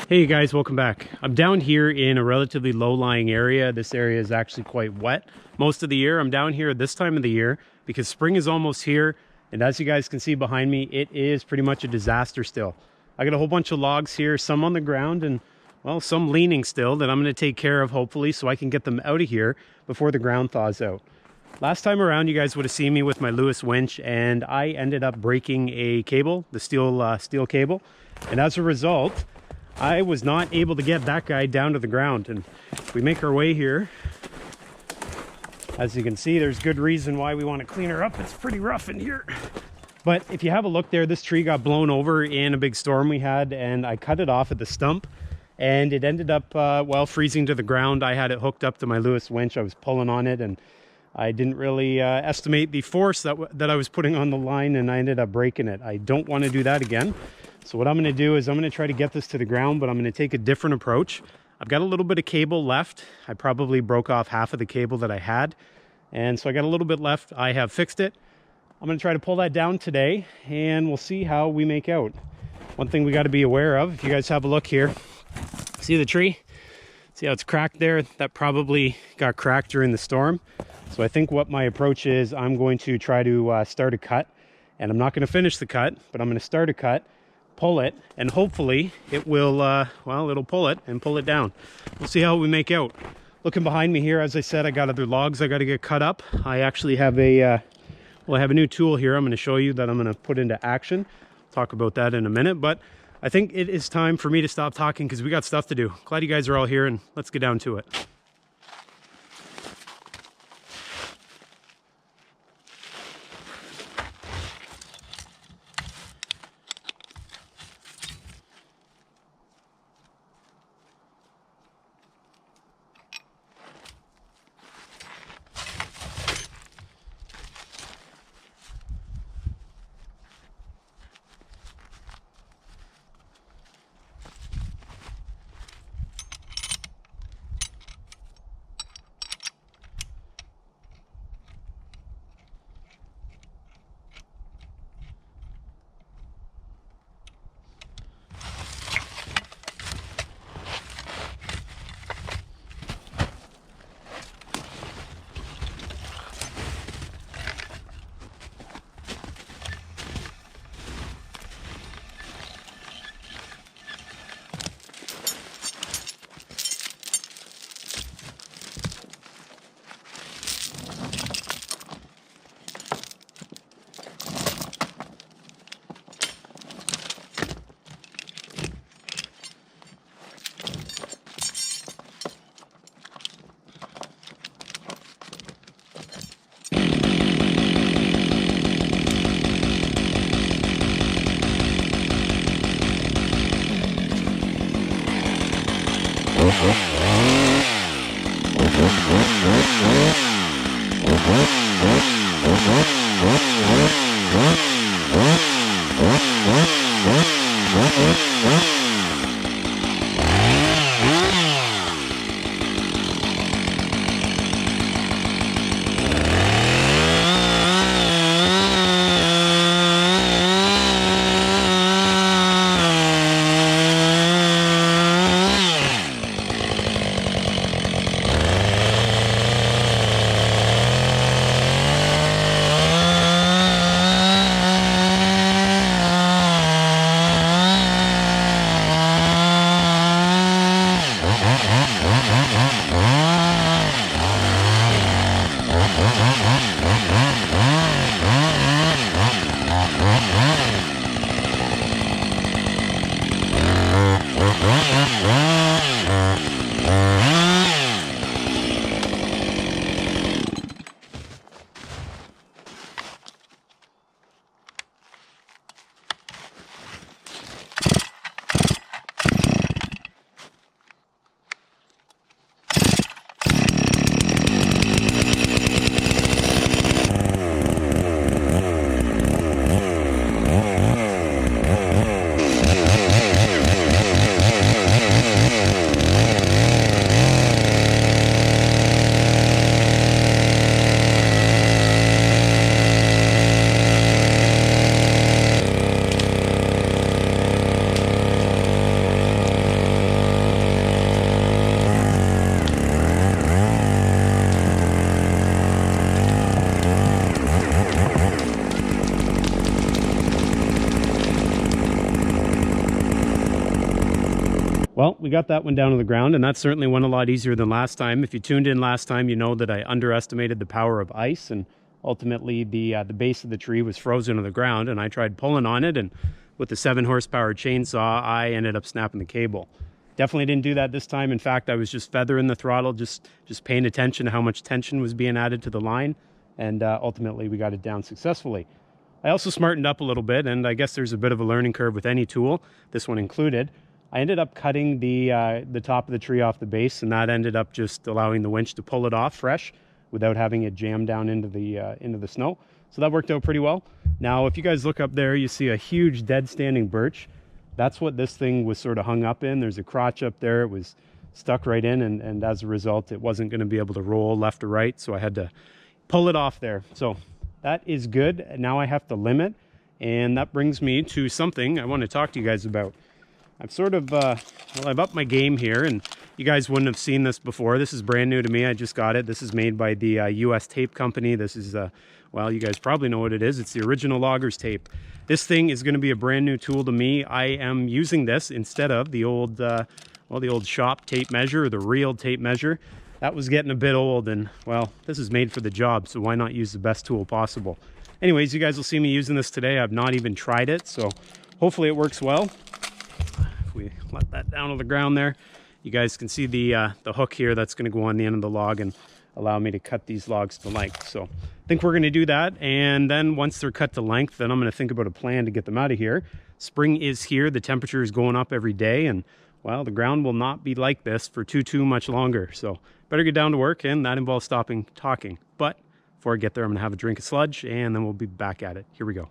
Hey you guys, welcome back. I'm down here in a relatively low-lying area. This area is actually quite wet most of the year. I'm down here at this time of the year because spring is almost here, and as you guys can see behind me, it is pretty much a disaster still. I got a whole bunch of logs here, some on the ground and, well, some leaning still that I'm going to take care of hopefully so I can get them out of here before the ground thaws out. Last time around, you guys would have seen me with my Lewis winch, and I ended up breaking a cable, the steel cable, and as a result, I was not able to get that guy down to the ground. And if we make our way here, as you can see, there's good reason why we want to clean her up. It's pretty rough in here. But if you have a look there, this tree got blown over in a big storm we had, and I cut it off at the stump, and it ended up, well, freezing to the ground. I had it hooked up to my Lewis winch. I was pulling on it, and I didn't really estimate the force that I was putting on the line, and I ended up breaking it. I don't want to do that again. So what I'm going to do is I'm going to try to get this to the ground, but I'm going to take a different approach. I've got a little bit of cable left. I probably broke off half of the cable that I had, and so I got a little bit left. I have fixed it. I'm going to try to pull that down today, and we'll see how we make out. One thing we got to be aware of, if you guys have a look here, see the tree? See how it's cracked there? That probably got cracked during the storm. So I think what my approach is, I'm going to try to start a cut, and I'm not going to finish the cut, but I'm going to start a cut, pull it, and hopefully it will, well, it'll pull it and pull it down. We'll see how we make out. Looking behind me here, as I said, I got other logs I got to get cut up. I actually have a, well, I have a new tool here I'm going to show you that I'm going to put into action. Talk about that in a minute, but I think it is time for me to stop talking because we got stuff to do. Glad you guys are all here, and let's get down to it. Well, we got that one down to the ground, and that certainly went a lot easier than last time. If you tuned in last time, you know that I underestimated the power of ice, and ultimately the base of the tree was frozen to the ground, and I tried pulling on it, and with the 7 horsepower chainsaw, I ended up snapping the cable. Definitely didn't do that this time. In fact, I was just feathering the throttle, just paying attention to how much tension was being added to the line, and ultimately we got it down successfully. I also smartened up a little bit, and I guess there's a bit of a learning curve with any tool, this one included. I ended up cutting the top of the tree off the base, and that ended up just allowing the winch to pull it off fresh without having it jam down into the snow. So that worked out pretty well. Now, if you guys look up there, you see a huge dead standing birch. That's what this thing was sort of hung up in. There's a crotch up there. It was stuck right in, and as a result, it wasn't going to be able to roll left or right, so I had to pull it off there. So that is good. Now I have to limit, and that brings me to something I want to talk to you guys about. I've sort of, well, I've upped my game here, and you guys wouldn't have seen this before. This is brand new to me. I just got it. This is made by the US tape company. This is, well, you guys probably know what it is. It's the original logger's tape. This thing is going to be a brand new tool to me. I am using this instead of the old, well, the old shop tape measure, or the real tape measure. That was getting a bit old, and, well, this is made for the job, so why not use the best tool possible? Anyways, you guys will see me using this today. I've not even tried it, so hopefully it works well. We let that down to the ground there. You guys can see the hook here that's going to go on the end of the log and allow me to cut these logs to length. So I think we're going to do that, and then once they're cut to length, then I'm going to think about a plan to get them out of here. Spring is here. The temperature is going up every day, and well, the ground will not be like this for too much longer. So better get down to work, and that involves stopping talking. But before I get there, I'm going to have a drink of sludge, and then we'll be back at it. Here we go.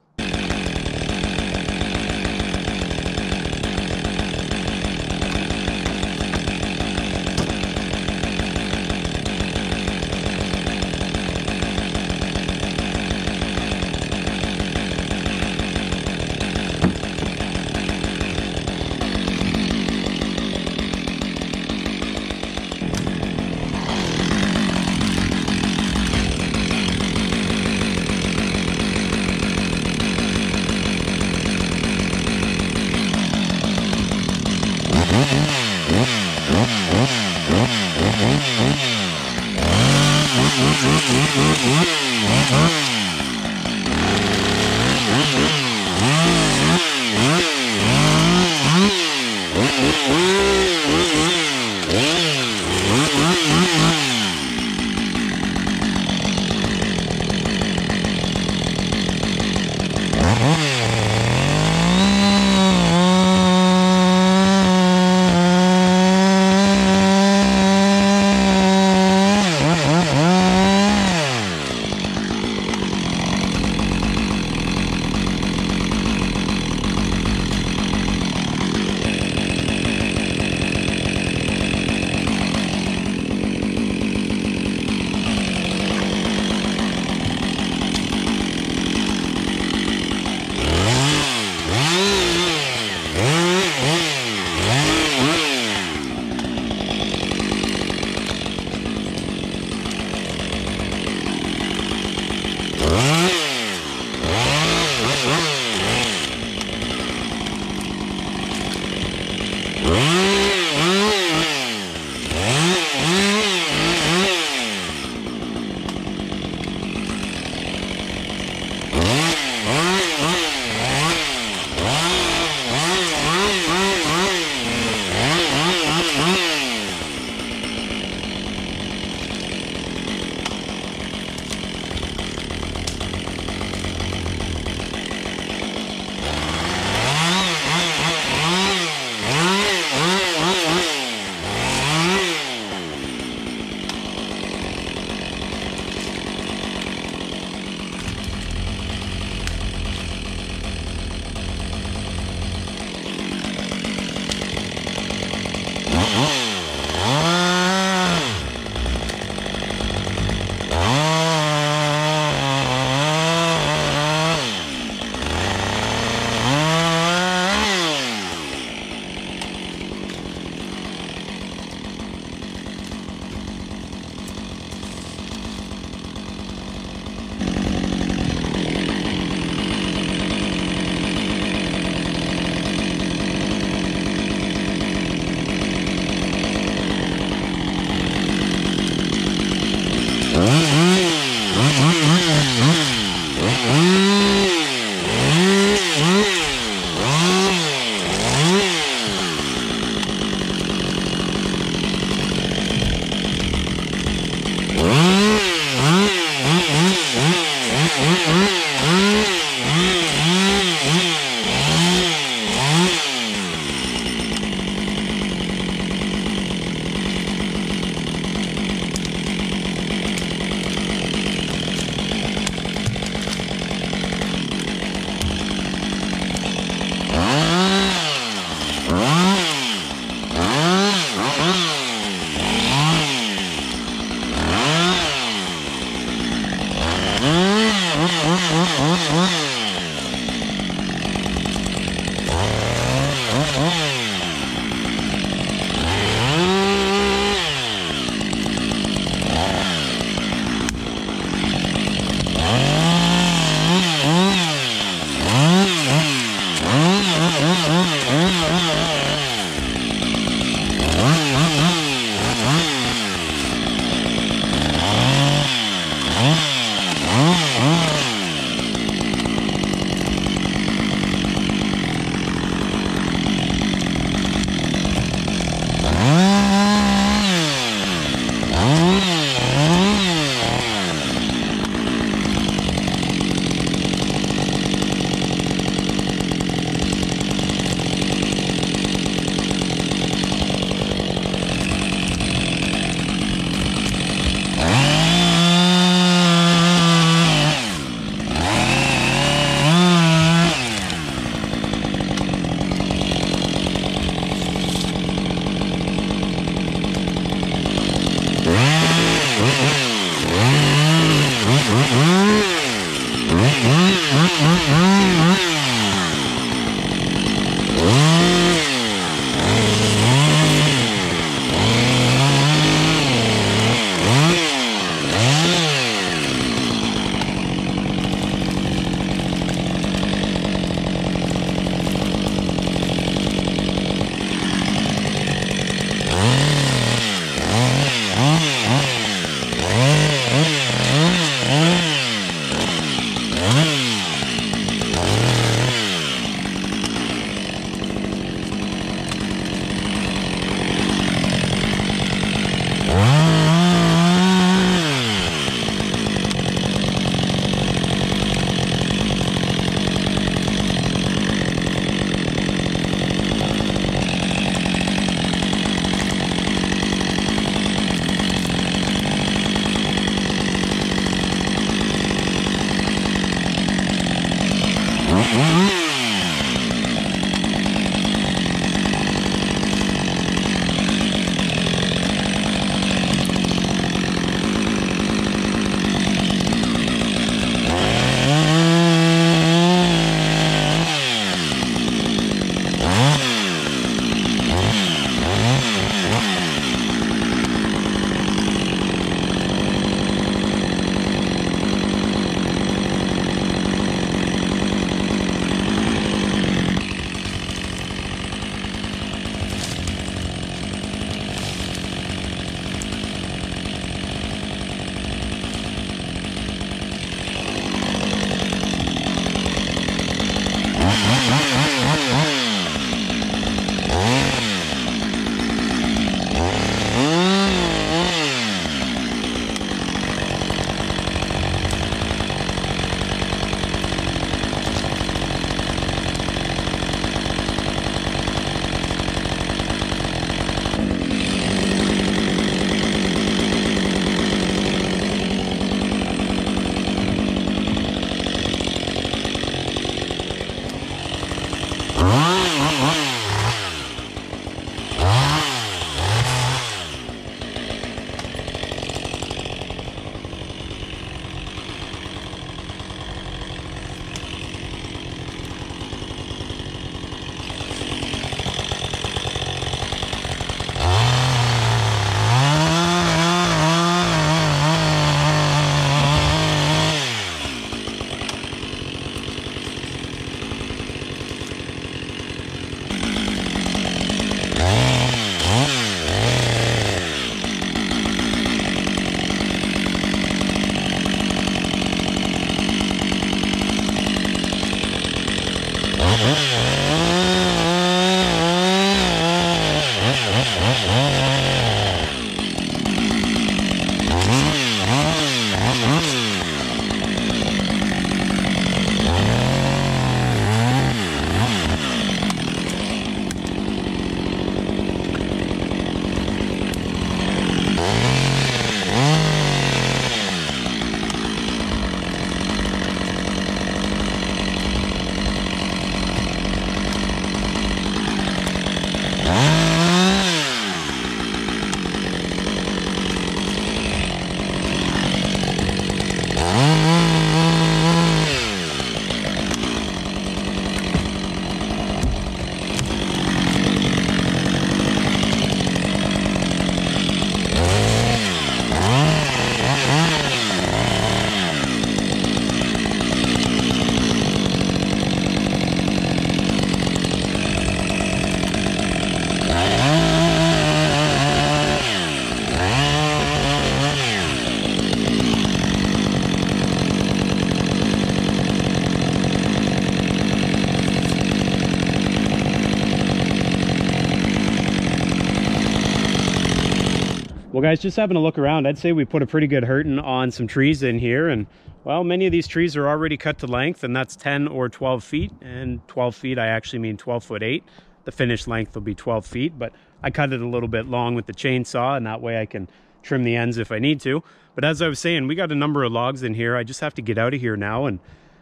Well guys, just having a look around, I'd say we put a pretty good hurting on some trees in here, and well, many of these trees are already cut to length, and that's 10 or 12 feet, and 12 feet I actually mean 12'8". The finished length will be 12 feet, but I cut it a little bit long with the chainsaw, and that way I can trim the ends if I need to. But as I was saying, we got a number of logs in here. I just have to get out of here now, and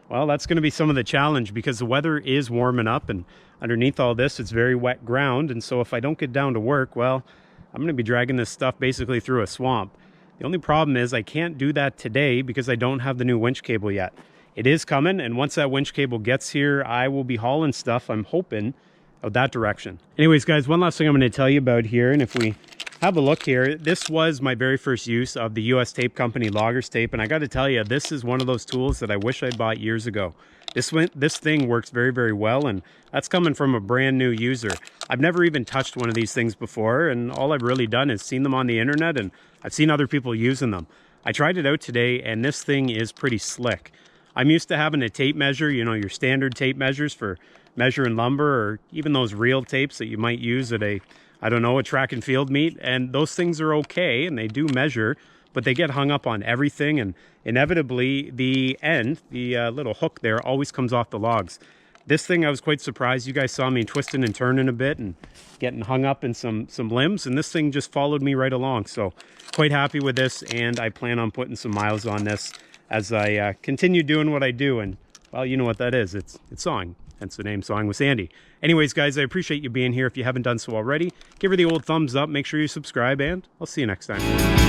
well, that's going to be some of the challenge because the weather is warming up, and underneath all this it's very wet ground, and so if I don't get down to work, well, I'm going to be dragging this stuff basically through a swamp. The only problem is I can't do that today because I don't have the new winch cable yet. It is coming, and once that winch cable gets here, I will be hauling stuff, I'm hoping, out that direction. Anyways guys, one last thing I'm going to tell you about here, and if we have a look here, this was my very first use of the US Tape Company Loggers tape, and I got to tell you, this is one of those tools that I wish I'd bought years ago. This thing works very, very well, and that's coming from a brand new user. I've never even touched one of these things before, and all I've really done is seen them on the internet, and I've seen other people using them. I tried it out today, and this thing is pretty slick. I'm used to having a tape measure, you know, your standard tape measures for measuring lumber, or even those reel tapes that you might use at a, I don't know, a track and field meet, and those things are okay, and they do measure, but they get hung up on everything, and inevitably the end, the little hook there, always comes off the logs. This thing, I was quite surprised. You guys saw me twisting and turning a bit and getting hung up in some limbs, and this thing just followed me right along. So quite happy with this, and I plan on putting some miles on this as I continue doing what I do, and well, you know what that is. It's sawing. Hence the name Sawing with Sandy. Anyways, guys, I appreciate you being here. If you haven't done so already, give her the old thumbs up. Make sure you subscribe, and I'll see you next time.